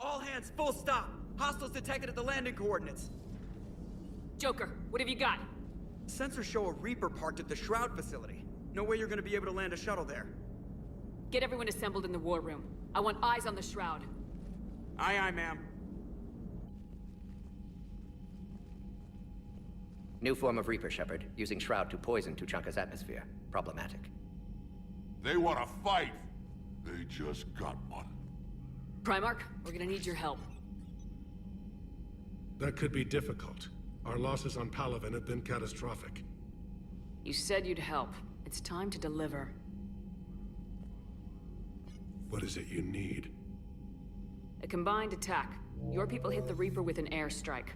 All hands, full stop! Hostiles detected at the landing coordinates. Joker, what have you got? Sensors show a Reaper parked at the Shroud facility. No way you're gonna be able to land a shuttle there. Get everyone assembled in the war room. I want eyes on the Shroud. Aye, aye, ma'am. New form of Reaper, Shepard, using Shroud to poison Tuchanka's atmosphere. Problematic. They want to fight! They just got one. Primarch, we're gonna need your help. That could be difficult. Our losses on Palaven have been catastrophic. You said you'd help. It's time to deliver. What is it you need? A combined attack. Your people hit the Reaper with an airstrike.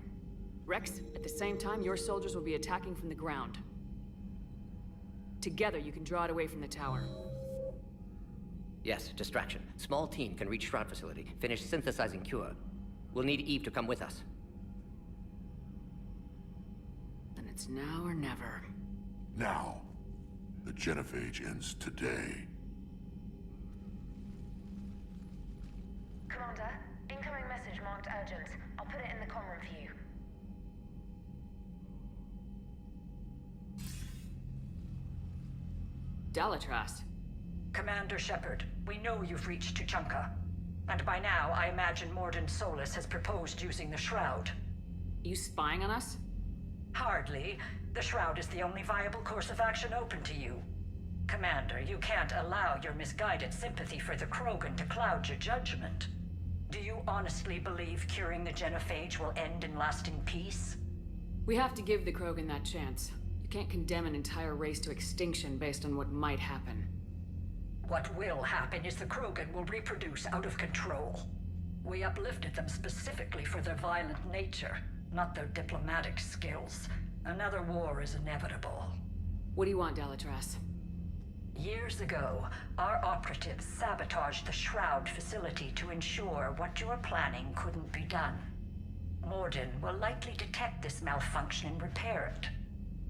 Rex, at the same time, your soldiers will be attacking from the ground. Together, you can draw it away from the tower. Yes, distraction. Small team can reach Shroud facility, finish synthesizing cure. We'll need Eve to come with us. Then it's now or never. Now. The Genophage ends today. Commander, incoming message marked urgent. I'll put it in the comm room for you. Dalatras. Commander Shepard, we know you've reached Tuchanka. And by now, I imagine Morden Solus has proposed using the Shroud. You spying on us? Hardly. The Shroud is the only viable course of action open to you. Commander, you can't allow your misguided sympathy for the Krogan to cloud your judgment. Do you honestly believe curing the Genophage will end in lasting peace? We have to give the Krogan that chance. You can't condemn an entire race to extinction based on what might happen. What will happen is the Krogan will reproduce out of control. We uplifted them specifically for their violent nature, not their diplomatic skills. Another war is inevitable. What do you want, Dalatras? Years ago, our operatives sabotaged the Shroud facility to ensure what you were planning couldn't be done. Morden will likely detect this malfunction and repair it.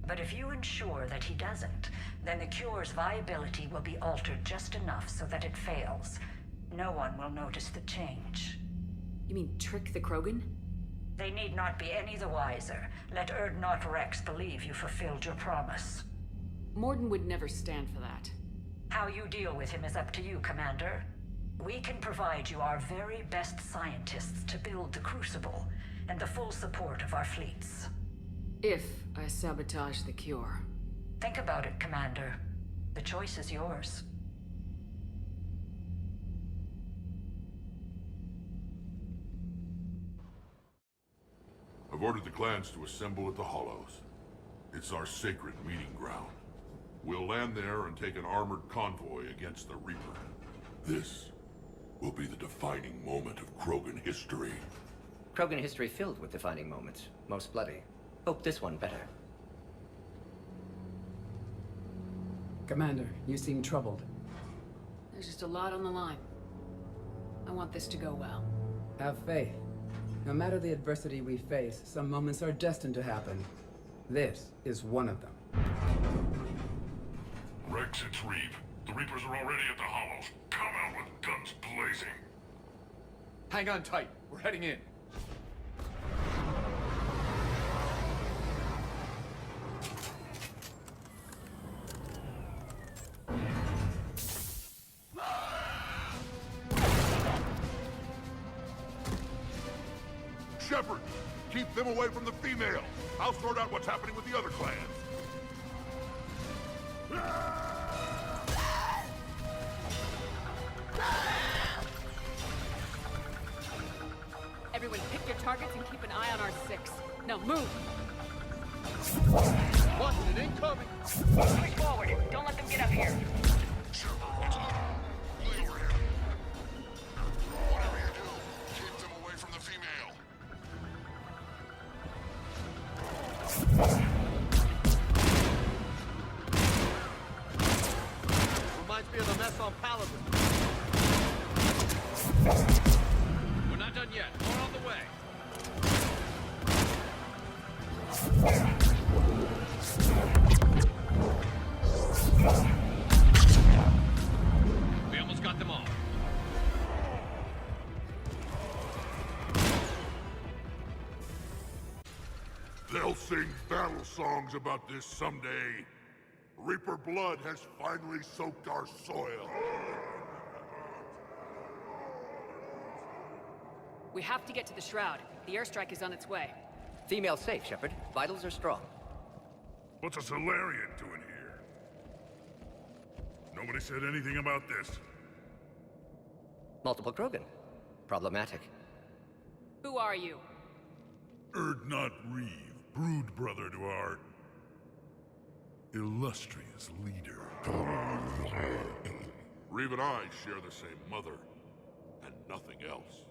But if you ensure that he doesn't, then the cure's viability will be altered just enough so that it fails. No one will notice the change. You mean trick the Krogan? They need not be any the wiser. Let Urdnot Rex believe you fulfilled your promise. Morden would never stand for that. How you deal with him is up to you, Commander. We can provide you our very best scientists to build the Crucible, and the full support of our fleets. If I sabotage the cure. Think about it, Commander. The choice is yours. I've ordered the clans to assemble at the Hollows. It's our sacred meeting ground. We'll land there and take an armored convoy against the Reaper. This will be the defining moment of Krogan history. Krogan history filled with defining moments. Most bloody. Hope this one better. Commander, you seem troubled. There's just a lot on the line. I want this to go well. Have faith. No matter the adversity we face, some moments are destined to happen. This is one of them. Rex, it's Reeve. The Reapers are already at the Hollows. Come out with guns blazing. Hang on tight. We're heading in. Shepard, keep them away from the females. I'll sort out what's happening with the other clans. Everyone pick your targets and keep an eye on our 6. Now move! Watching it incoming! Push forward. Don't let them get up here. Whatever you do, keep them away from the female. Reminds me of the mess on Palaven. We're not done yet. More on the way. We almost got them all. sing battle songs about this someday. Reaper blood has finally soaked our soil. We have to get to the Shroud. The airstrike is on its way. Female safe, Shepard. Vitals are strong. What's a Solarian doing here? Nobody said anything about this. Multiple Krogan. Problematic. Who are you? Erdnot Reeve, brood brother to our illustrious leader. Reeve and I share the same mother, and nothing else.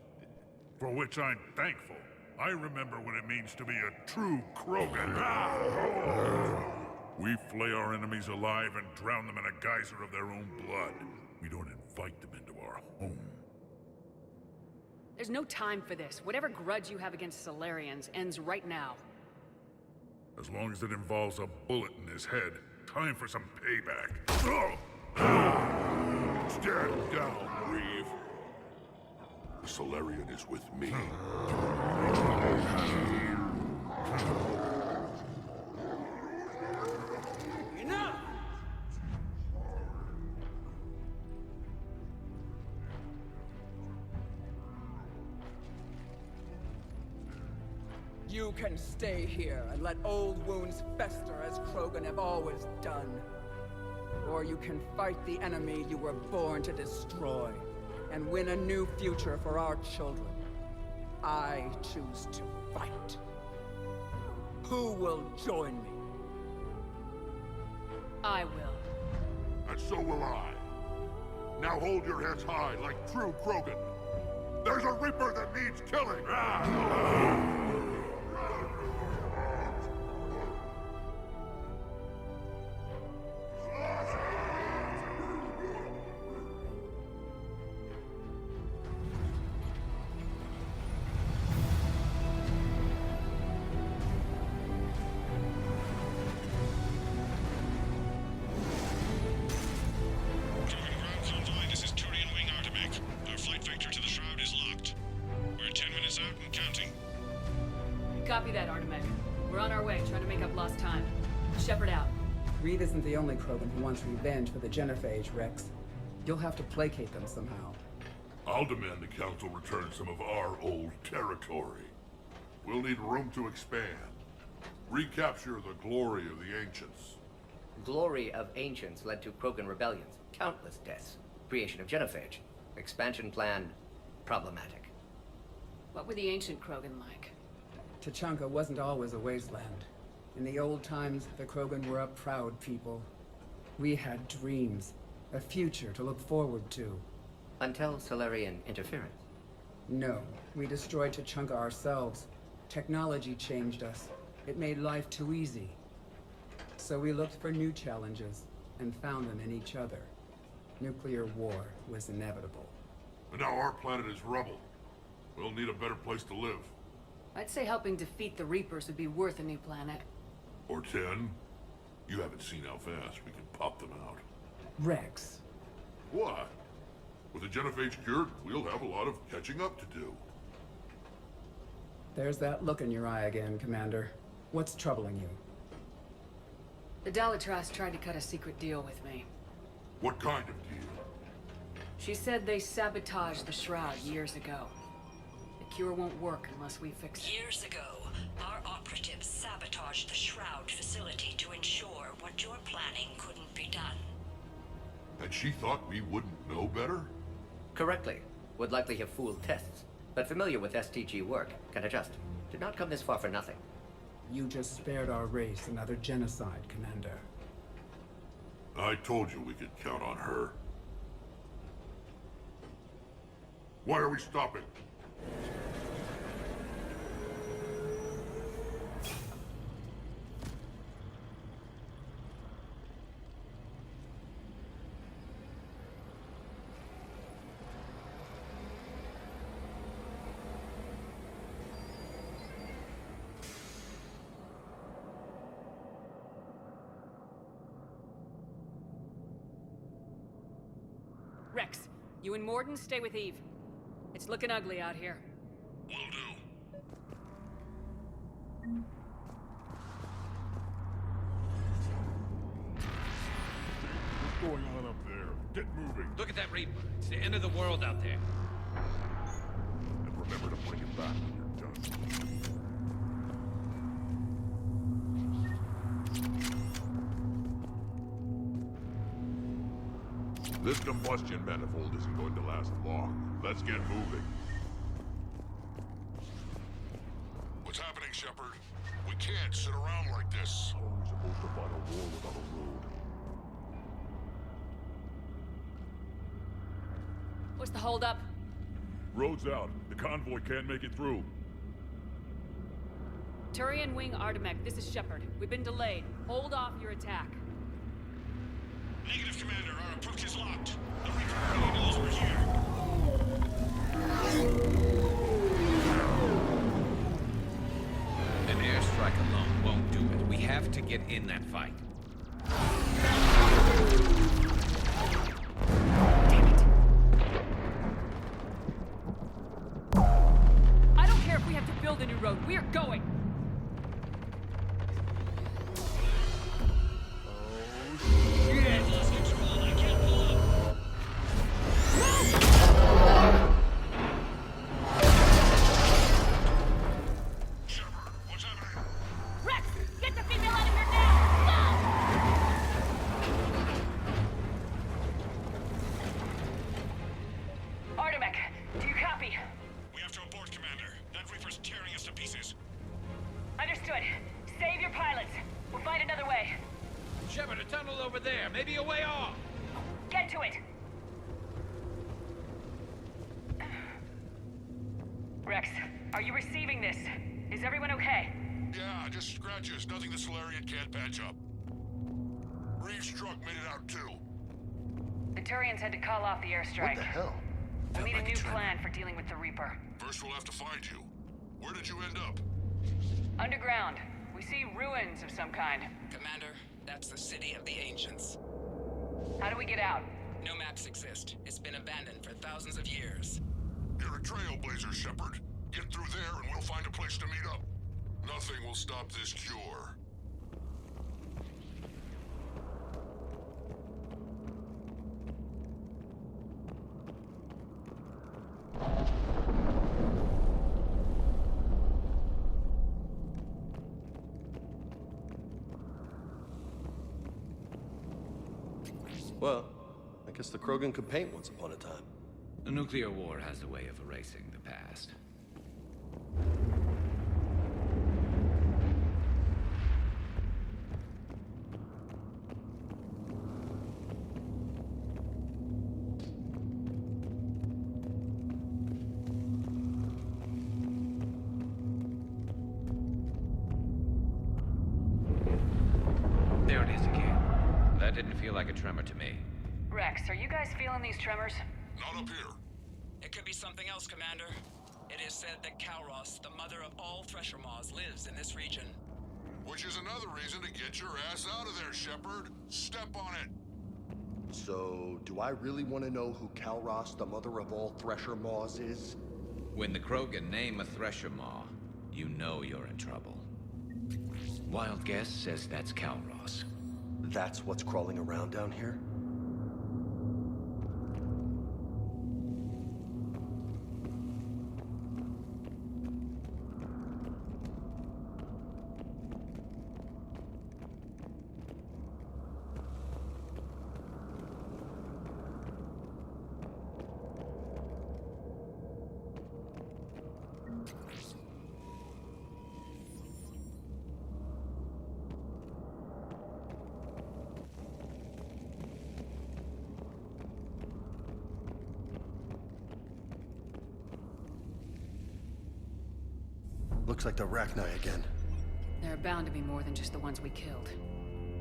For which I'm thankful. I remember what it means to be a true Krogan. We flay our enemies alive and drown them in a geyser of their own blood. We don't invite them into our home. There's no time for this. Whatever grudge you have against Solarians ends right now. As long as it involves a bullet in his head, time for some payback. Stand down, Reeve. The Solarian is with me. Enough! You can stay here and let old wounds fester as Krogan have always done. Or you can fight the enemy you were born to destroy, and win a new future for our children. I choose to fight. Who will join me? I will. And so will I. Now hold your heads high like true Krogan. There's a Reaper that needs killing! Copy that, Artemec. We're on our way, trying to make up lost time. Shepard out. Reed isn't the only Krogan who wants revenge for the Genophage, Rex. You'll have to placate them somehow. I'll demand the Council return some of our old territory. We'll need room to expand. Recapture the glory of the Ancients. Glory of Ancients led to Krogan rebellions, countless deaths, creation of Genophage. Expansion plan, problematic. What were the ancient Krogan like? Tachanka wasn't always a wasteland. In the old times, the Krogan were a proud people. We had dreams, a future to look forward to. Until Solarian interference. No, we destroyed Tachanka ourselves. Technology changed us. It made life too easy. So we looked for new challenges, and found them in each other. Nuclear war was inevitable. And now our planet is rubble. We'll need a better place to live. I'd say helping defeat the Reapers would be worth a new planet. Or 10. You haven't seen how fast we can pop them out. Rex. What? With the Genophage cured, we'll have a lot of catching up to do. There's that look in your eye again, Commander. What's troubling you? The Dalitras tried to cut a secret deal with me. What kind of deal? She said they sabotaged the Shroud years ago. The cure won't work unless we fix it. Years ago, our operatives sabotaged the Shroud facility to ensure what you're planning couldn't be done. And she thought we wouldn't know better? Correctly. Would likely have fooled tests, but familiar with STG work, can adjust. Did not come this far for nothing. You just spared our race another genocide, Commander. I told you we could count on her. Why are we stopping? Rex, you and Morden stay with Eve. It's looking ugly out here. Will do. going on up there? Get moving. Look at that Reaper. It's the end of the world out there. And remember to bring it back when you're done. This combustion manifold isn't going to last long. Let's get moving. What's happening, Shepard? We can't sit around like this. How are we supposed to fight a war without a road? What's the holdup? Road's out. The convoy can't make it through. Turian Wing Artemek, this is Shepard. We've been delayed. Hold off your attack. Negative, Commander. Our approach is locked. The Reaper already knows we're here. An airstrike alone won't do it. We have to get in that fight. Damn it. I don't care if we have to build a new road. We are going. Rex, get the female out of here now! Go! Artemek, do you copy? We have to abort, Commander. That Reaper's tearing us to pieces. Understood. Save your pilots. We'll find another way. Shepard, a tunnel over there. Maybe a way off. Get to it! Rex, are you receiving this? Is everyone okay? Yeah, just scratches. Nothing the Solarian can't patch up. Reeves' truck made it out, too. The Turians had to call off the airstrike. What the hell? We need a new plan for dealing with the Reaper. First, we'll have to find you. Where did you end up? Underground. We see ruins of some kind. Commander, that's the city of the Ancients. How do we get out? No maps exist. It's been abandoned for thousands of years. You're a trailblazer, Shepard. Get through there and we'll find a place to meet up. Nothing will stop this cure. Well, I guess the Krogan could paint once upon a time. The nuclear war has a way of erasing the past. There it is again. That didn't feel like a tremor to me. Rex, are you guys feeling these tremors? Not up here. It could be something else, Commander. It is said that Kalros, the mother of all Thresher Maws, lives in this region. Which is another reason to get your ass out of there, Shepard. Step on it. So, do I really want to know who Kalros, the mother of all Thresher Maws, is? When the Krogan name a Thresher Maw, you know you're in trouble. Wild guess says that's Kalros. That's what's crawling around down here? Looks like the Rachni again. There are bound to be more than just the ones we killed.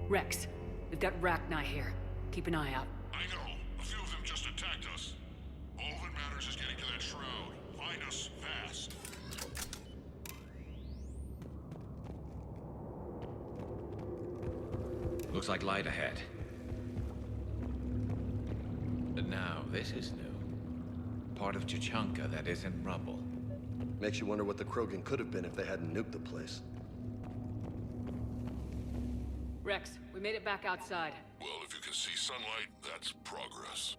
Rex, we've got Rachni here. Keep an eye out. I know. A few of them just attacked us. All that matters is getting to that shroud. Find us fast. Looks like light ahead. But now, this is new. Part of Chichanka that isn't rubble. Makes you wonder what the Krogan could have been if they hadn't nuked the place. Rex, we made it back outside. Well, if you can see sunlight, that's progress.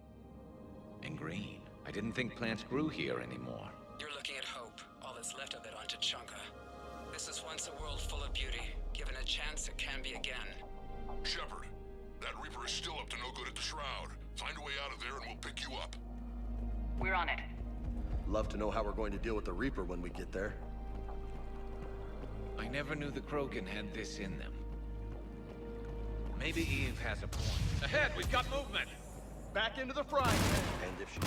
And green. I didn't think plants grew here anymore. You're looking at hope, all that's left of it on Tachanka. This is once a world full of beauty. Given a chance, it can be again. Shepard, that Reaper is still up to no good at the Shroud. Find a way out of there and we'll pick you up. We're on it. Love to know how we're going to deal with the Reaper when we get there. I never knew the Krogan had this in them. Maybe Eve has a point. Ahead, we've got movement! Back into the frying pan. And if she...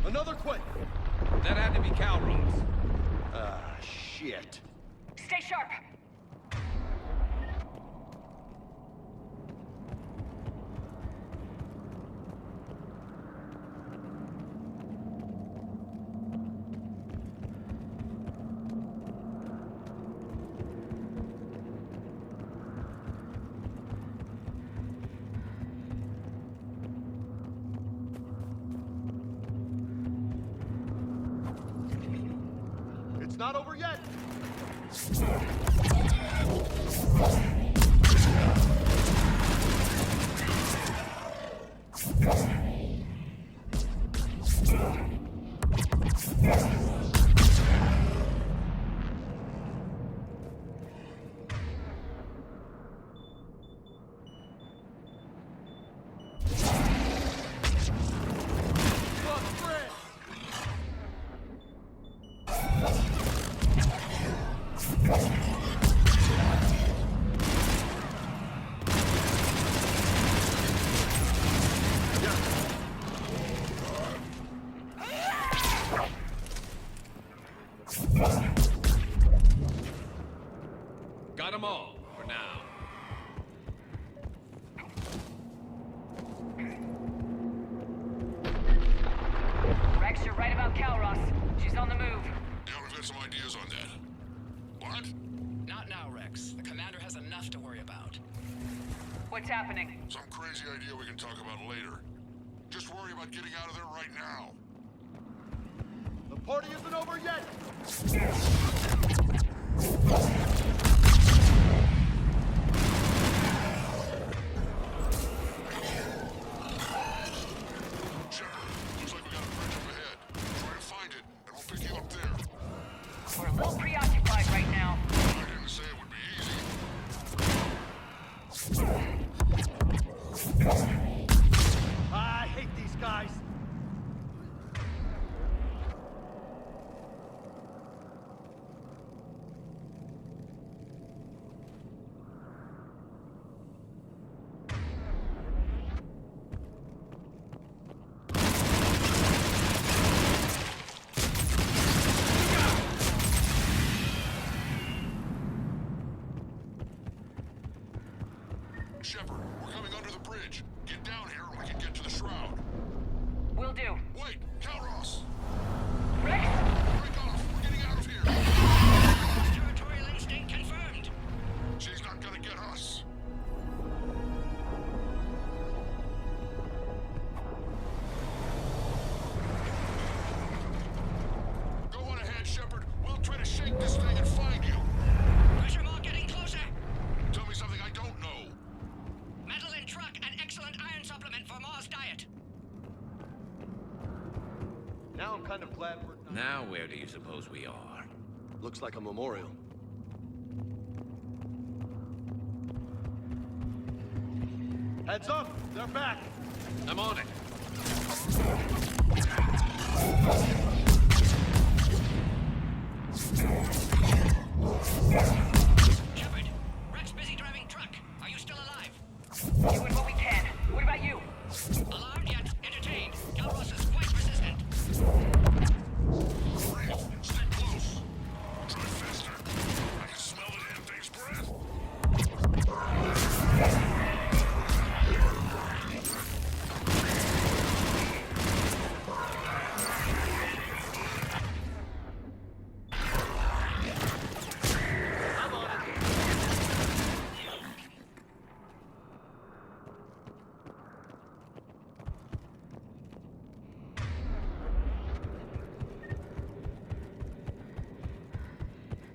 Another quake! That had to be Calros. Ah, shit. Stay sharp! It's not over yet! Got them all, for now. Rex, you're right about Calros. She's on the move. Yeah, we've got some ideas on that. What? Not now, Rex. The commander has enough to worry about. What's happening? Some crazy idea we can talk about later. Just worry about getting out of there right now. The party isn't over yet! Shepard, looks like we got a bridge up ahead. Try to find it, and we'll pick you up there. We're a little preoccupied right now. I didn't say it would be easy. I hate these guys! Shepard, we're coming under the bridge. Get down here and we can get to the Shroud. Will do. Wait, Calros! Rex! Break off! We're getting out of here! Territorial instinct confirmed. She's not gonna get us. Go on ahead, Shepard. We'll try to shake this thing and find you. Pressure mark getting closer. Tell me something I don't know. Metal in truck and excellent iron supplement for Mars diet. Now I'm kind of glad we're not... Now where do you suppose we are? Looks like a memorial. Heads up! They're back! I'm on it. Shepard, Rex busy driving truck. Are you still alive? Doing what we can. What about you? Alarmed yet entertained. Calros is quite resistant. Great. Stay close. Try faster. I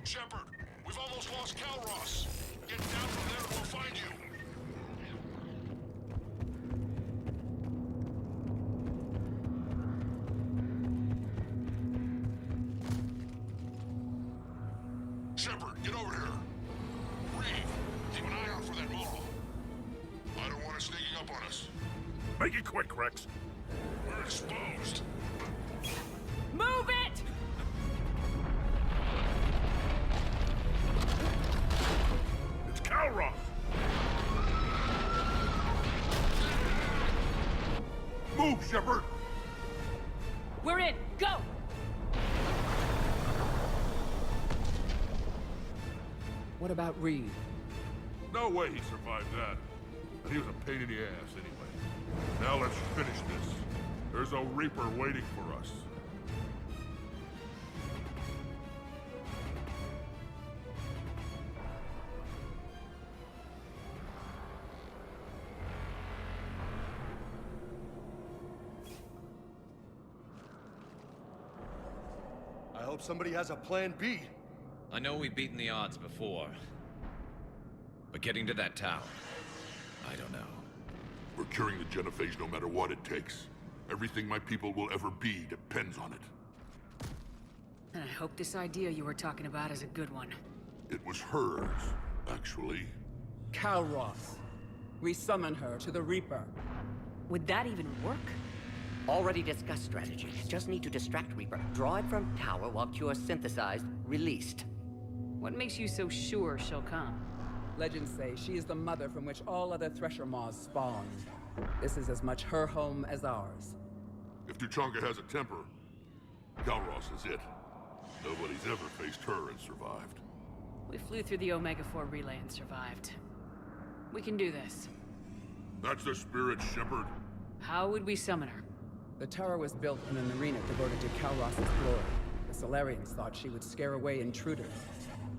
Shepard, we've almost lost Calross. Get down from there and we'll find you. Shepard, get over here. Reed, keep an eye out for that model. I don't want it sneaking up on us. Make it quick, Rex. We're exposed. Move it! It's Calross! Move, Shepard! We're in! Go! What about Reed? No way he survived that. And he was a pain in the ass anyway. Now let's finish this. There's a Reaper waiting for us. I hope somebody has a plan B. I know we've beaten the odds before. But getting to that tower, I don't know. We're curing the Genophage no matter what it takes. Everything my people will ever be depends on it. And I hope this idea you were talking about is a good one. It was hers, actually. Calross. We summon her to the Reaper. Would that even work? Already discussed strategy. Just need to distract Reaper. Draw it from tower while Cure synthesized, released. What makes you so sure she'll come? Legends say she is the mother from which all other Thresher Maws spawned. This is as much her home as ours. If Tuchanka has a temper, Calross is it. Nobody's ever faced her and survived. We flew through the Omega-4 relay and survived. We can do this. That's the spirit, Shepard. How would we summon her? The tower was built in an arena devoted to Calross's glory. The Solarians thought she would scare away intruders.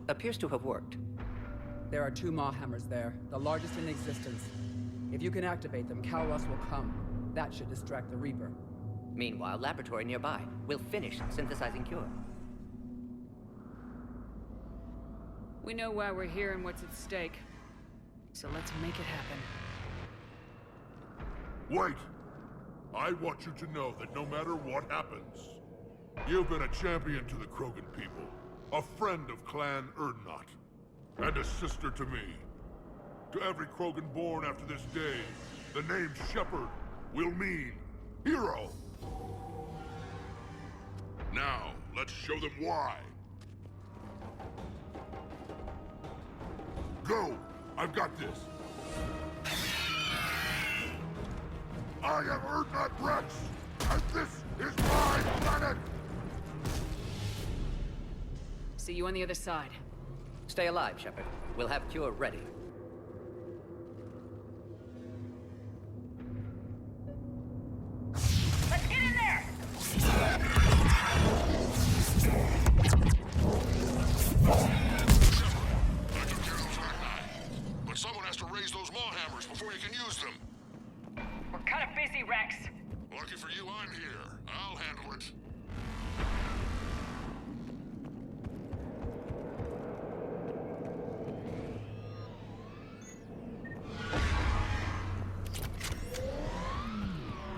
Appears to have worked. There are 2 Maw hammers there, the largest in existence. If you can activate them, Calross will come. That should distract the Reaper. Meanwhile, laboratory nearby. We'll finish synthesizing Cure. We know why we're here and what's at stake. So let's make it happen. Wait! I want you to know that no matter what happens, you've been a champion to the Krogan people, a friend of Clan Erdnot, and a sister to me. To every Krogan born after this day, the name Shepard will mean hero. Now, let's show them why. Go! I've got this. I am Erdnot Rex, and this is my planet! See you on the other side. Stay alive, Shepard. We'll have Cure ready. Let's get in there! But someone has to raise those maw hammers before you can use them. We're kind of busy, Rex. Lucky for you, I'm here. I'll handle it.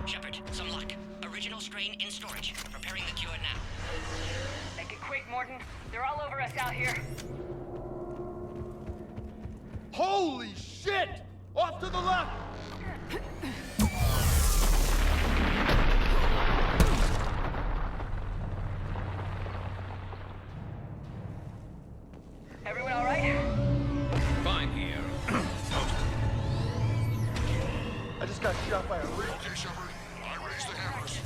Shepard, some luck. Original strain in storage. Preparing the Cure now. Make it quick, Morton. They're all over us out here. Holy shit! Off to the left! Everyone all right? Fine here. I just got shot by a Reaper. Okay, Shepard. I raised the hammers.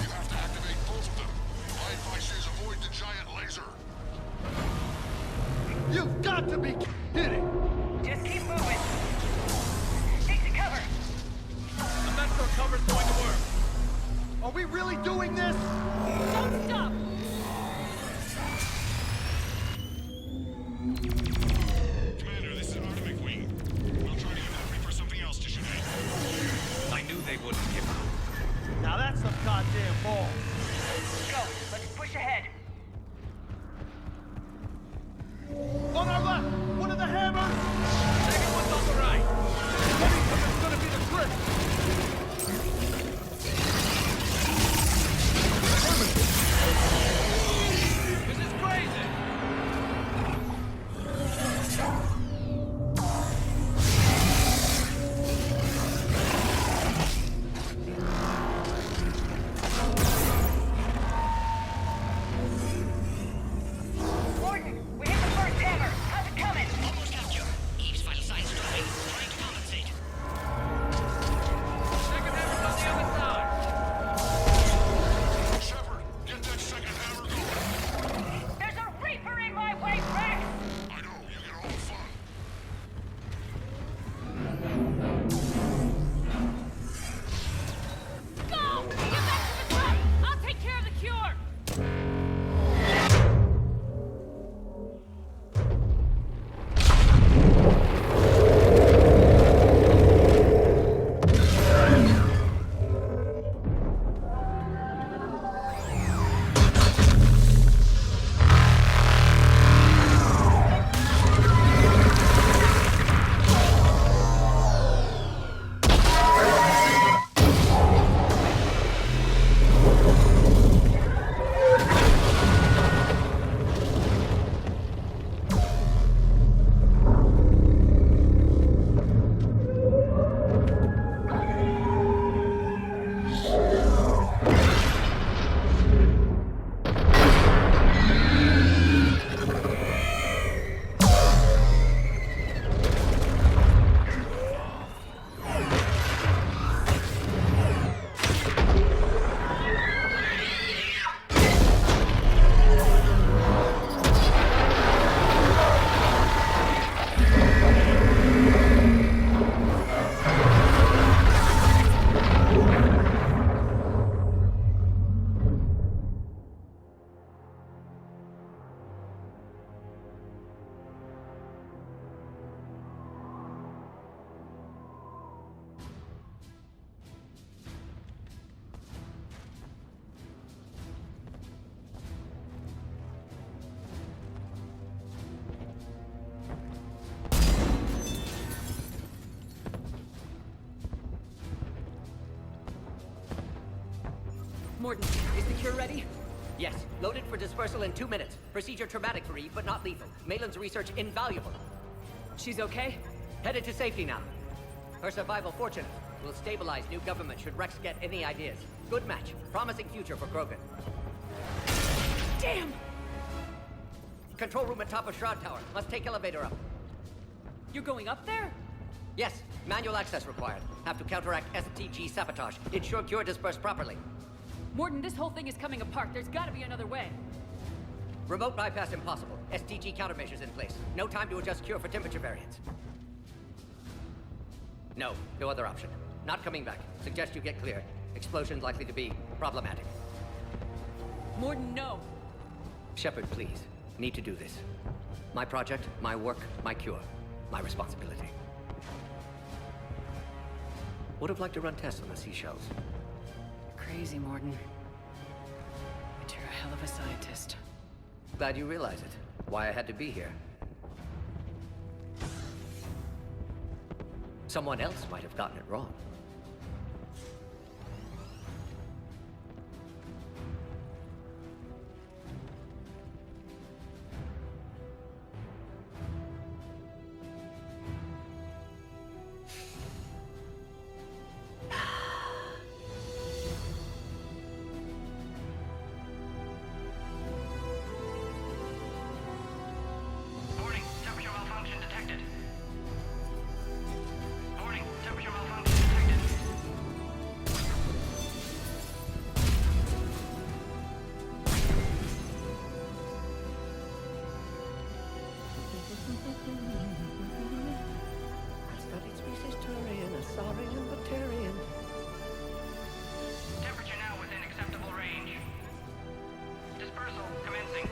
You have to activate both of them. My advice is avoid the giant laser. You've got to be kidding! Just keep moving. Take the cover. I'm not sure cover's going to work. Are we really doing this? Don't stop! Commander, this is Artemis Wing. We'll try to give the Reaper something else to shoot at. I knew they wouldn't give up. Now that's some goddamn ball. Go. Let's push ahead. Morden, is the cure ready? Yes, loaded for dispersal in 2 minutes. Procedure traumatic for Eve, but not lethal. Malin's research invaluable. She's okay? Headed to safety now. Her survival fortunate. Will stabilize new government should Rex get any ideas. Good match. Promising future for Krogan. Damn! Control room at top of Shroud Tower. Must take elevator up. You're going up there? Yes, manual access required. Have to counteract STG sabotage. Ensure cure dispersed properly. Morden, this whole thing is coming apart. There's gotta be another way. Remote bypass impossible. STG countermeasures in place. No time to adjust cure for temperature variance. No other option. Not coming back. Suggest you get clear. Explosion likely to be problematic. Morden, no. Shepard, please. Need to do this. My project, my work, my cure. My responsibility. Would have liked to run tests on the seashells. Crazy, Morden. But you're a hell of a scientist. Glad you realize it. Why I had to be here. Someone else might have gotten it wrong. Warning, temperature malfunction detected. Warning, temperature malfunction detected. Studied species Turian, a saurian, Batarian. Temperature now within acceptable range. Dispersal commencing.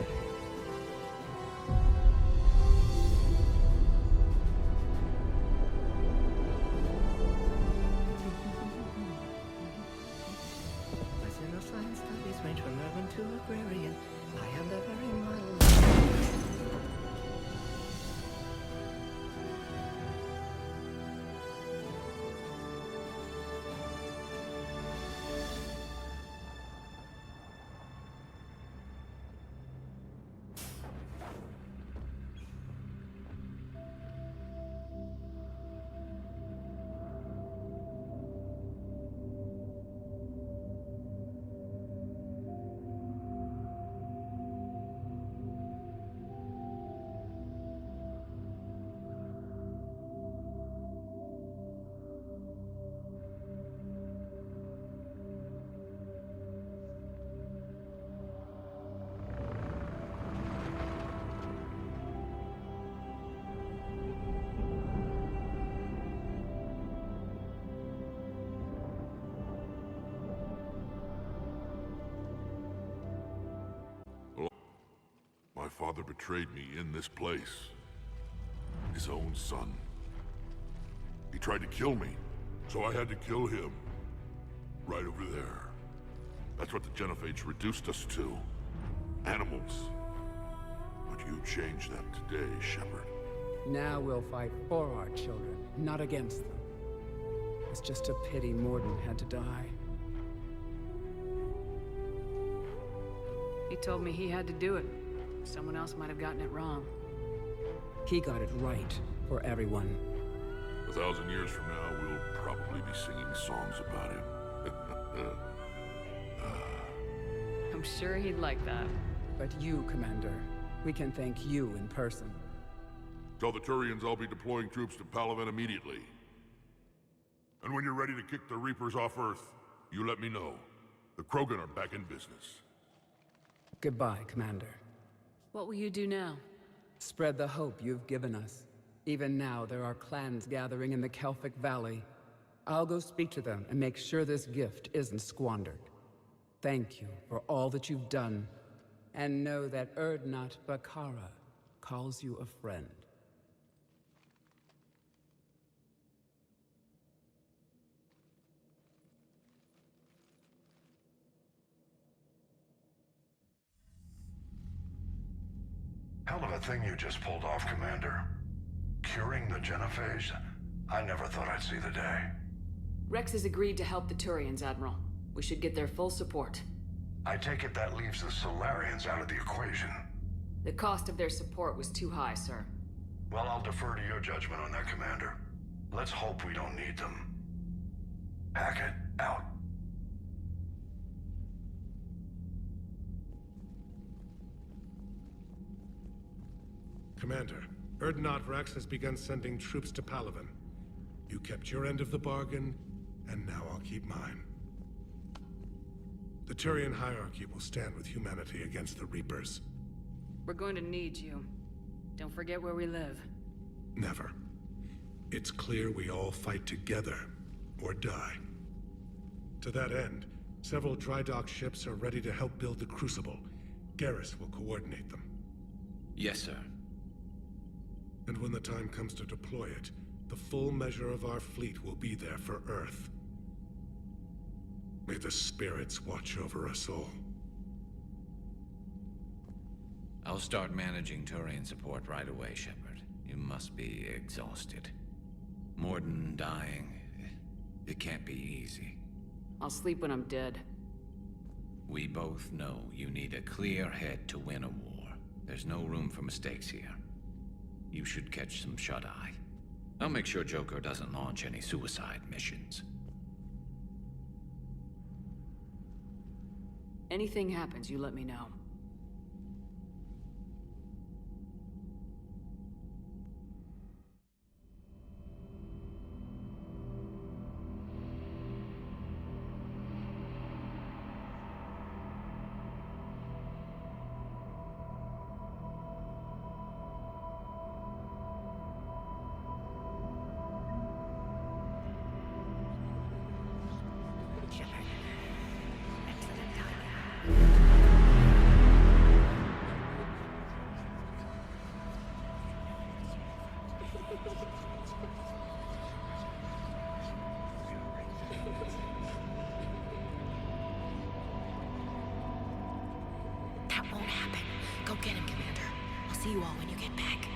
Science studies range from urban to agrarian. I am the very model. My father betrayed me in this place. His own son. He tried to kill me, so I had to kill him. Right over there. That's what the Genophage reduced us to. Animals. But you changed that today, Shepard. Now we'll fight for our children, not against them. It's just a pity Morden had to die. He told me he had to do it. Someone else might have gotten it wrong. He got it right for everyone. 1,000 years from now, we'll probably be singing songs about him. I'm sure he'd like that. But you, Commander, we can thank you in person. Tell the Turians I'll be deploying troops to Palaven immediately. And when you're ready to kick the Reapers off Earth, you let me know. The Krogan are back in business. Goodbye, Commander. What will you do now? Spread the hope you've given us. Even now, there are clans gathering in the Kelphic Valley. I'll go speak to them and make sure this gift isn't squandered. Thank you for all that you've done. And know that Erdnot Bakara calls you a friend. Hell of a thing you just pulled off, Commander. Curing the Genophage? I never thought I'd see the day. Rex has agreed to help the Turians, Admiral. We should get their full support. I take it that leaves the Solarians out of the equation. The cost of their support was too high, sir. Well, I'll defer to your judgment on that, Commander. Let's hope we don't need them. Hackett, out. Commander, Erdnot Rex has begun sending troops to Palaven. You kept your end of the bargain, and now I'll keep mine. The Turian hierarchy will stand with humanity against the Reapers. We're going to need you. Don't forget where we live. Never. It's clear we all fight together, or die. To that end, several dry dock ships are ready to help build the Crucible. Garrus will coordinate them. Yes, sir. And when the time comes to deploy it, the full measure of our fleet will be there for Earth. May the spirits watch over us all. I'll start managing Turian support right away, Shepard. You must be exhausted. Morden dying, it can't be easy. I'll sleep when I'm dead. We both know you need a clear head to win a war. There's no room for mistakes here. You should catch some shut-eye. I'll make sure Joker doesn't launch any suicide missions. Anything happens, you let me know. That won't happen. Go get him, Commander. I'll see you all when you get back.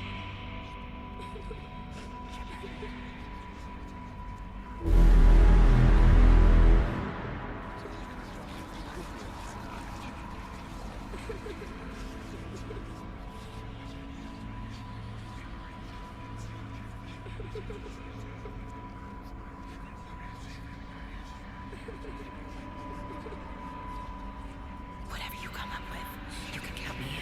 Whatever you come up with, you can count me in.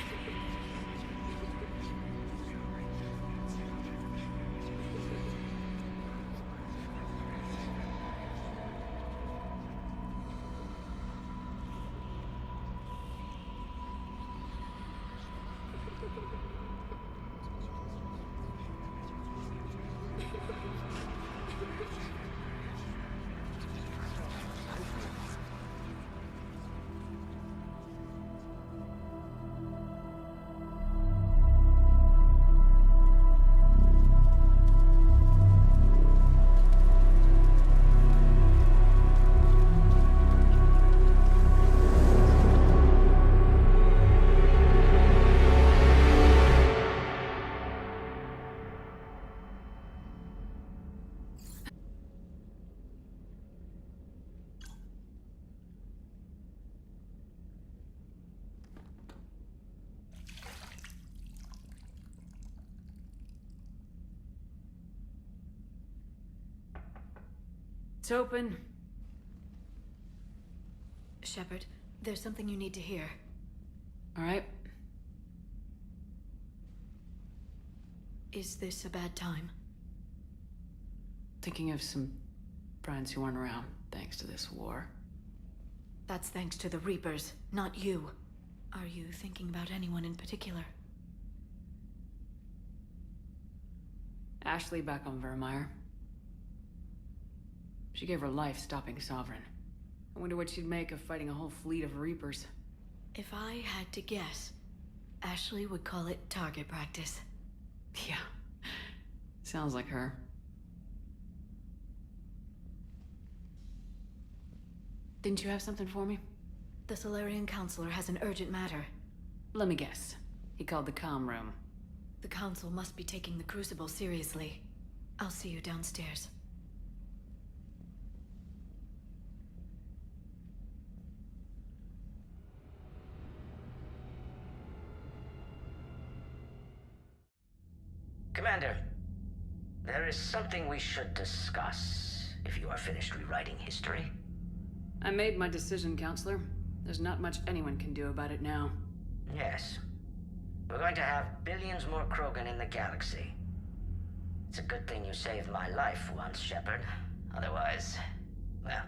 It's open. Shepard, there's something you need to hear. All right. Is this a bad time? Thinking of some friends who aren't around, thanks to this war. That's thanks to the Reapers, not you. Are you thinking about anyone in particular? Ashley back on Vermeer. She gave her life stopping Sovereign. I wonder what she'd make of fighting a whole fleet of Reapers. If I had to guess, Ashley would call it target practice. Yeah. Sounds like her. Didn't you have something for me? The Solarian Counselor has an urgent matter. Let me guess. He called the comm room. The Council must be taking the Crucible seriously. I'll see you downstairs. Commander, there is something we should discuss, if you are finished rewriting history. I made my decision, Counselor. There's not much anyone can do about it now. Yes. We're going to have billions more Krogan in the galaxy. It's a good thing you saved my life once, Shepard. Otherwise, well...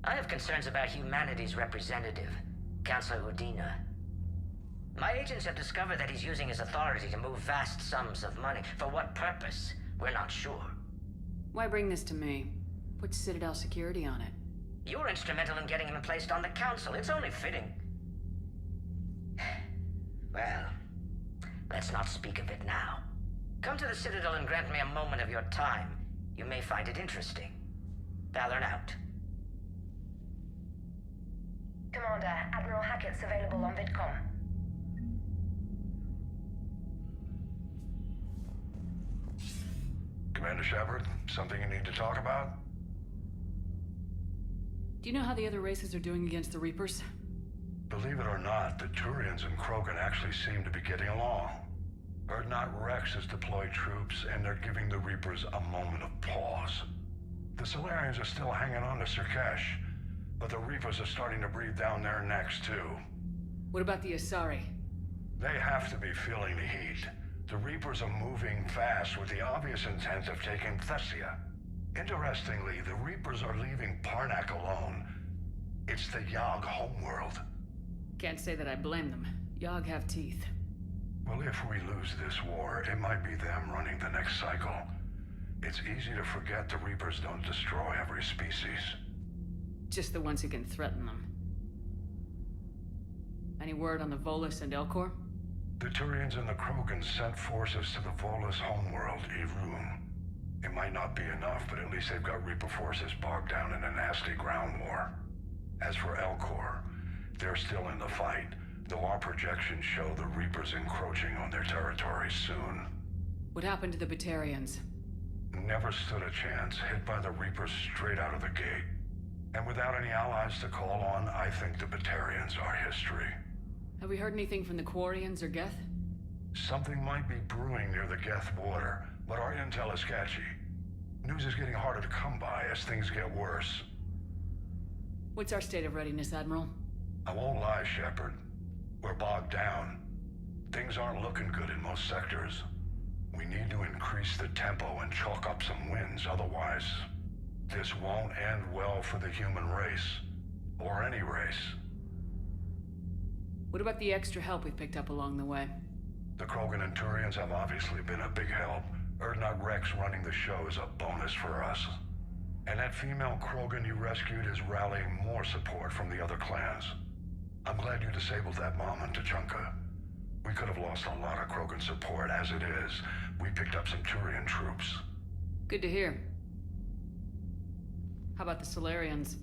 I have concerns about humanity's representative, Councilor Udina. My agents have discovered that he's using his authority to move vast sums of money. For what purpose? We're not sure. Why bring this to me? Put Citadel security on it. You were instrumental in getting him placed on the Council. It's only fitting. Well, let's not speak of it now. Come to the Citadel and grant me a moment of your time. You may find it interesting. Valorn out. Commander, Admiral Hackett's available on VidCom. Commander Shepard, something you need to talk about? Do you know how the other races are doing against the Reapers? Believe it or not, the Turians and Krogan actually seem to be getting along. Urdnot Rex has deployed troops, and they're giving the Reapers a moment of pause. The Solarians are still hanging on to Sirkesh, but the Reapers are starting to breathe down their necks, too. What about the Asari? They have to be feeling the heat. The Reapers are moving fast with the obvious intent of taking Thessia. Interestingly, the Reapers are leaving Parnak alone. It's the Yogg homeworld. Can't say that I blame them. Yogg have teeth. Well, if we lose this war, it might be them running the next cycle. It's easy to forget the Reapers don't destroy every species. Just the ones who can threaten them. Any word on the Volus and Elcor? The Turians and the Krogan sent forces to the Volus homeworld, Irun. It might not be enough, but at least they've got Reaper forces bogged down in a nasty ground war. As for Elcor, they're still in the fight, though our projections show the Reapers encroaching on their territory soon. What happened to the Batarians? Never stood a chance, hit by the Reapers straight out of the gate. And without any allies to call on, I think the Batarians are history. Have we heard anything from the Quarians or Geth? Something might be brewing near the Geth border, but our intel is sketchy. News is getting harder to come by as things get worse. What's our state of readiness, Admiral? I won't lie, Shepard. We're bogged down. Things aren't looking good in most sectors. We need to increase the tempo and chalk up some wins, otherwise... this won't end well for the human race. Or any race. What about the extra help we picked up along the way? The Krogan and Turians have obviously been a big help. Urdnot Rex running the show is a bonus for us. And that female Krogan you rescued is rallying more support from the other clans. I'm glad you disabled that mom in Tuchanka. We could have lost a lot of Krogan support. As it is, we picked up some Turian troops. Good to hear. How about the Solarians?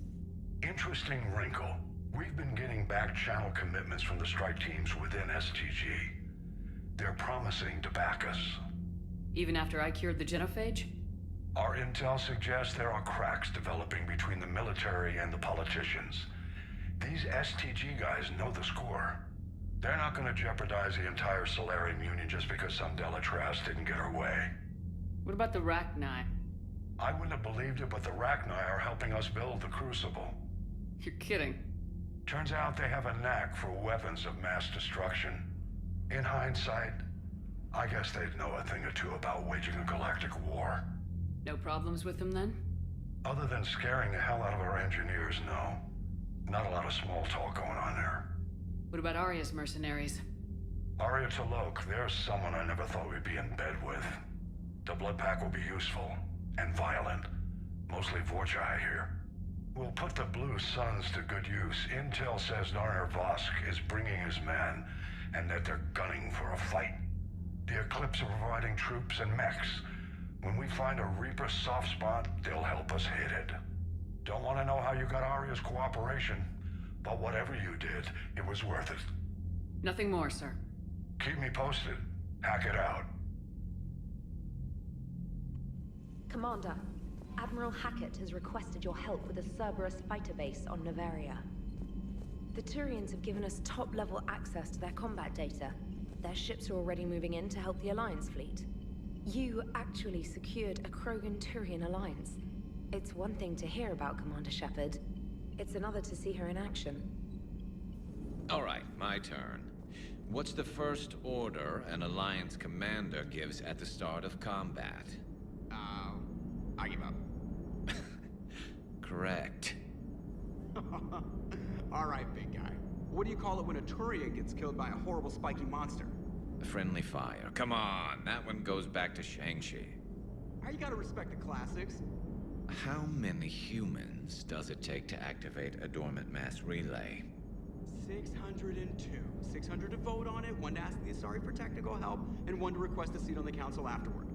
Interesting wrinkle. We've been getting back-channel commitments from the strike teams within STG. They're promising to back us. Even after I cured the Genophage? Our intel suggests there are cracks developing between the military and the politicians. These STG guys know the score. They're not going to jeopardize the entire Solarian Union just because some Delatras didn't get her way. What about the Rachni? I wouldn't have believed it, but the Rachni are helping us build the Crucible. You're kidding. Turns out they have a knack for weapons of mass destruction. In hindsight, I guess they'd know a thing or two about waging a galactic war. No problems with them, then? Other than scaring the hell out of our engineers, no. Not a lot of small talk going on there. What about Arya's mercenaries? Arya T'Loak, there's someone I never thought we'd be in bed with. The Blood Pack will be useful. And violent. Mostly Vorchai here. We'll put the Blue Suns to good use. Intel says Narner Vosk is bringing his men, and that they're gunning for a fight. The Eclipse are providing troops and mechs. When we find a Reaper soft spot, they'll help us hit it. Don't want to know how you got Arya's cooperation, but whatever you did, it was worth it. Nothing more, sir. Keep me posted. Hack it out. Commander, Admiral Hackett has requested your help with a Cerberus fighter base on Noveria. The Turians have given us top-level access to their combat data. Their ships are already moving in to help the Alliance fleet. You actually secured a Krogan-Turian alliance. It's one thing to hear about Commander Shepard. It's another to see her in action. All right, my turn. What's the first order an Alliance commander gives at the start of combat? I give up. Correct. Alright, big guy. What do you call it when a Turian gets killed by a horrible spiky monster? Friendly fire. Come on, that one goes back to Shang-Chi. You gotta respect the classics. How many humans does it take to activate a dormant mass relay? 602. 600 to vote on it, 1 to ask the Asari for technical help, and 1 to request a seat on the council afterward.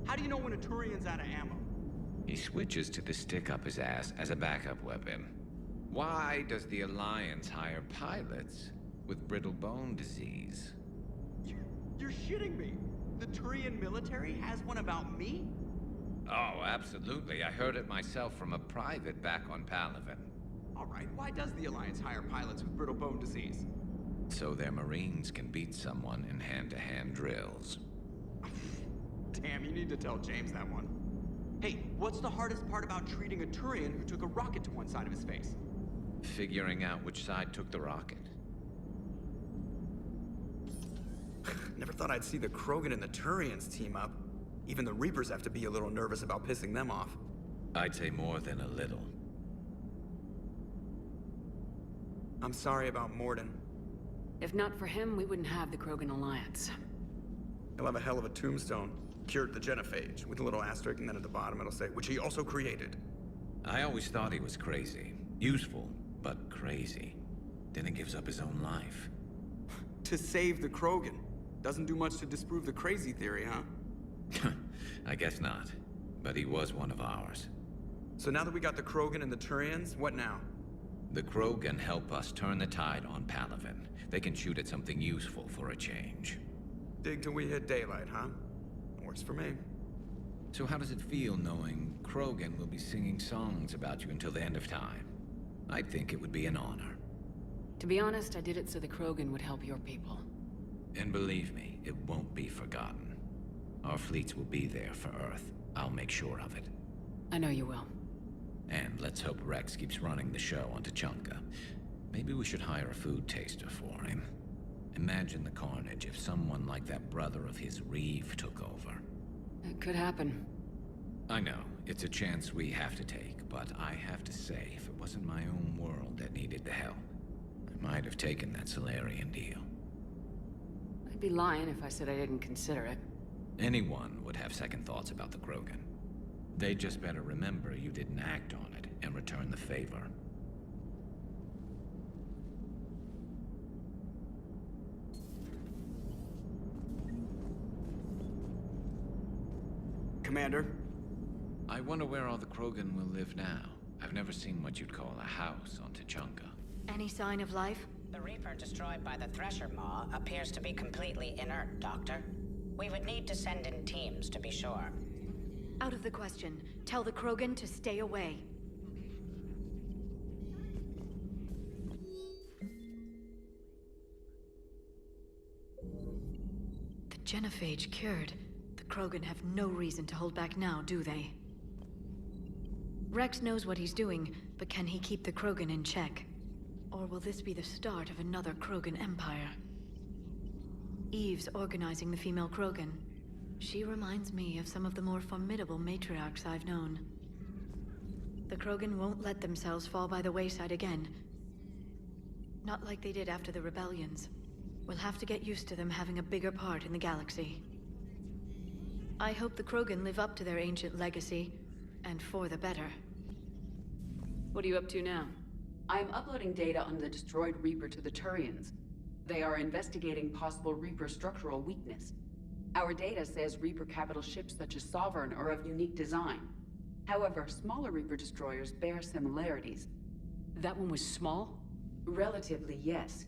How do you know when a Turian's out of ammo? He switches to the stick up his ass as a backup weapon. Why does the Alliance hire pilots with brittle bone disease? You're shitting me. The Turian military has one about me? Oh, absolutely. I heard it myself from a private back on Palaven. Alright, why does the Alliance hire pilots with brittle bone disease? So their Marines can beat someone in hand-to-hand drills. Damn, you need to tell James that one. Hey, what's the hardest part about treating a Turian who took a rocket to one side of his face? Figuring out which side took the rocket. Never thought I'd see the Krogan and the Turians team up. Even the Reapers have to be a little nervous about pissing them off. I'd say more than a little. I'm sorry about Morden. If not for him, we wouldn't have the Krogan Alliance. He'll have a hell of a tombstone. Cured the Genophage, with a little asterisk, and then at the bottom it'll say, which he also created. I always thought he was crazy. Useful, but crazy. Then he gives up his own life. To save the Krogan. Doesn't do much to disprove the crazy theory, huh? I guess not. But he was one of ours. So now that we got the Krogan and the Turians, what now? The Krogan help us turn the tide on Palaven. They can shoot at something useful for a change. Dig till we hit daylight, huh? Works for me. So how does it feel knowing Krogan will be singing songs about you until the end of time? I think it would be an honor. To be honest, I did it so the Krogan would help your people. And believe me, it won't be forgotten. Our fleets will be there for Earth. I'll make sure of it. I know you will. And let's hope Rex keeps running the show on Tuchanka. Maybe we should hire a food taster for him. Imagine the carnage if someone like that brother of his, Reeve, took over. It could happen. I know, it's a chance we have to take, but I have to say, if it wasn't my own world that needed the help, I might have taken that Solarian deal. I'd be lying if I said I didn't consider it. Anyone would have second thoughts about the Krogan. They just better remember you didn't act on it and return the favor. Commander? I wonder where all the Krogan will live now. I've never seen what you'd call a house on Tuchanka. Any sign of life? The Reaper destroyed by the Thresher Maw appears to be completely inert, Doctor. We would need to send in teams to be sure. Out of the question. Tell the Krogan to stay away. The Genophage cured. The Krogan have no reason to hold back now, do they? Rex knows what he's doing, but can he keep the Krogan in check? Or will this be the start of another Krogan empire? Eve's organizing the female Krogan. She reminds me of some of the more formidable matriarchs I've known. The Krogan won't let themselves fall by the wayside again. Not like they did after the rebellions. We'll have to get used to them having a bigger part in the galaxy. I hope the Krogan live up to their ancient legacy, and for the better. What are you up to now? I am uploading data on the destroyed Reaper to the Turians. They are investigating possible Reaper structural weakness. Our data says Reaper capital ships such as Sovereign are of unique design. However, smaller Reaper destroyers bear similarities. That one was small? Relatively, yes.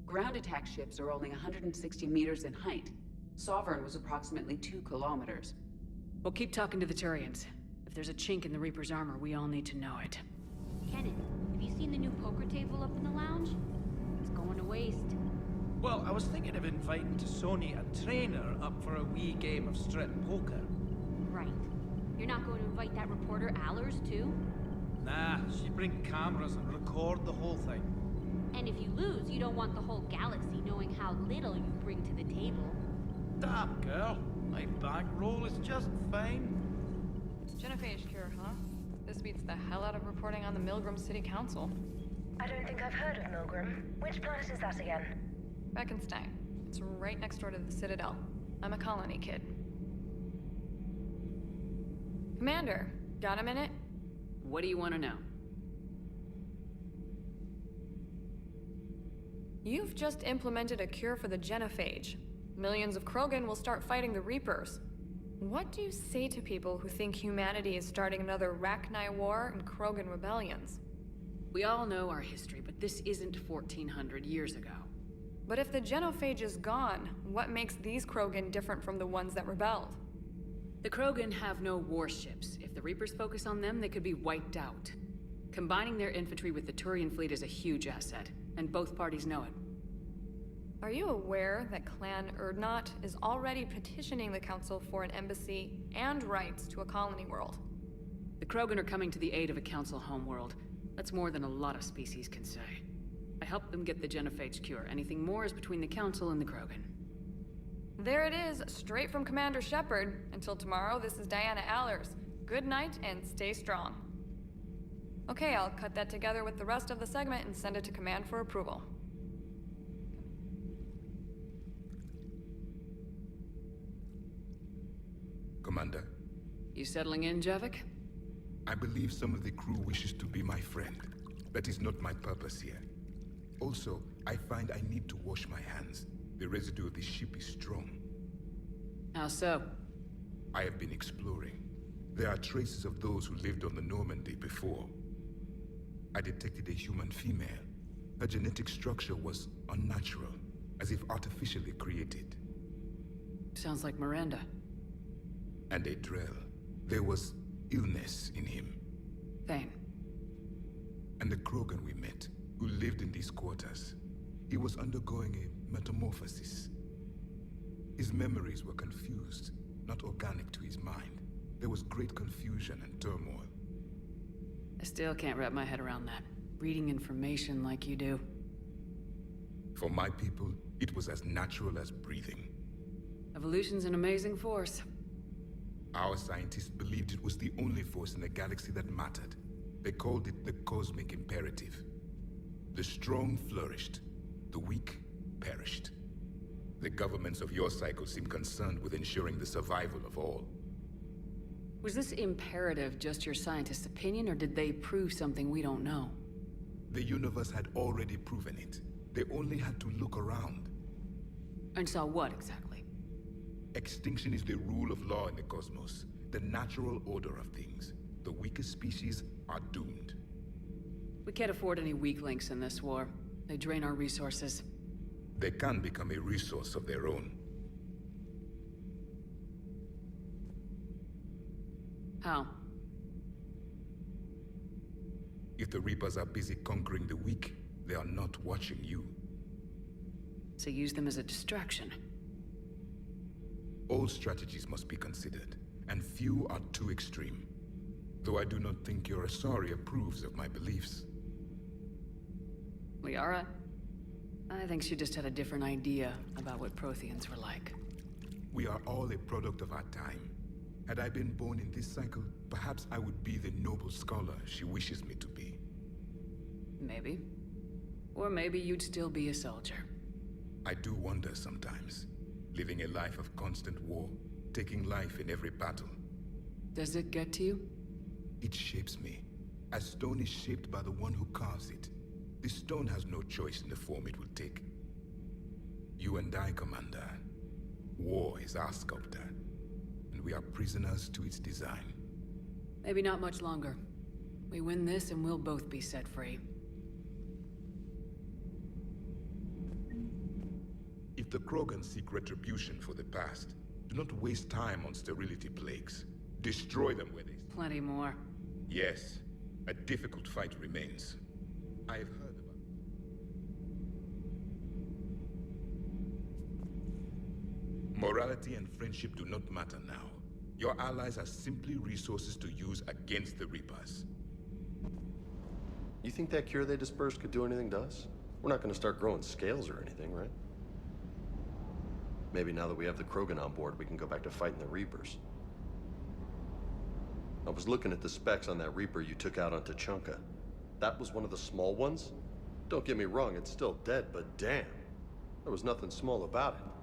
Ground attack ships are only 160 meters in height. Sovereign was approximately 2 kilometers. Well, keep talking to the Turians. If there's a chink in the Reaper's armor, we all need to know it. Kenan, have you seen the new poker table up in the lounge? It's going to waste. Well, I was thinking of inviting to Sony a trainer up for a wee game of strip poker. Right. You're not going to invite that reporter Allers, too? Nah, she'd bring cameras and record the whole thing. And if you lose, you don't want the whole galaxy knowing how little you bring to the table. Damn, girl. My bankroll is just fine. Genophage cure, huh? This beats the hell out of reporting on the Milgram City Council. I don't think I've heard of Milgram. Which planet is that again? Beckenstein. It's right next door to the Citadel. I'm a colony kid. Commander, got a minute? What do you want to know? You've just implemented a cure for the Genophage. Millions of Krogan will start fighting the Reapers. What do you say to people who think humanity is starting another Rachni War and Krogan rebellions? We all know our history, but this isn't 1400 years ago. But if the Genophage is gone, what makes these Krogan different from the ones that rebelled? The Krogan have no warships. If the Reapers focus on them, they could be wiped out. Combining their infantry with the Turian fleet is a huge asset, and both parties know it. Are you aware that Clan Urdnot is already petitioning the Council for an embassy and rights to a colony world? The Krogan are coming to the aid of a Council homeworld. That's more than a lot of species can say. I helped them get the Genophage cure. Anything more is between the Council and the Krogan. There it is, straight from Commander Shepard. Until tomorrow, this is Diana Allers. Good night and stay strong. Okay, I'll cut that together with the rest of the segment and send it to Command for approval. Commander. You settling in, Javik? I believe some of the crew wishes to be my friend. That is not my purpose here. Also, I find I need to wash my hands. The residue of the ship is strong. How so? I have been exploring. There are traces of those who lived on the Normandy before. I detected a human female. Her genetic structure was unnatural, as if artificially created. Sounds like Miranda. And a Drell. There was illness in him. Thane. And the Krogan we met, who lived in these quarters. He was undergoing a metamorphosis. His memories were confused, not organic to his mind. There was great confusion and turmoil. I still can't wrap my head around that. Reading information like you do. For my people, it was as natural as breathing. Evolution's an amazing force. Our scientists believed it was the only force in the galaxy that mattered. They called it the cosmic imperative. The strong flourished, the weak perished. The governments of your cycle seem concerned with ensuring the survival of all. Was this imperative just your scientists' opinion, or did they prove something we don't know? The universe had already proven it. They only had to look around. And saw what, exactly? Extinction is the rule of law in the cosmos, the natural order of things. The weakest species are doomed. We can't afford any weak links in this war. They drain our resources. They can become a resource of their own. How? If the Reapers are busy conquering the weak, they are not watching you. So use them as a distraction. All strategies must be considered, and few are too extreme. Though I do not think your Asari approves of my beliefs. Liara? I think she just had a different idea about what Protheans were like. We are all a product of our time. Had I been born in this cycle, perhaps I would be the noble scholar she wishes me to be. Maybe. Or maybe you'd still be a soldier. I do wonder sometimes. Living a life of constant war, taking life in every battle. Does it get to you? It shapes me, as stone is shaped by the one who carves it. This stone has no choice in the form it will take. You and I, Commander. War is our sculptor, and we are prisoners to its design. Maybe not much longer. We win this and we'll both be set free. If the Krogan seek retribution for the past, do not waste time on sterility plagues. Destroy them where they stand. Plenty more. Yes, a difficult fight remains. I have heard about... loyalty and friendship do not matter now. Your allies are simply resources to use against the Reapers. You think that cure they dispersed could do anything to us? We're not gonna start growing scales or anything, right? Maybe now that we have the Krogan on board, we can go back to fighting the Reapers. I was looking at the specs on that Reaper you took out on Tuchanka. That was one of the small ones? Don't get me wrong, it's still dead, but damn. There was nothing small about it.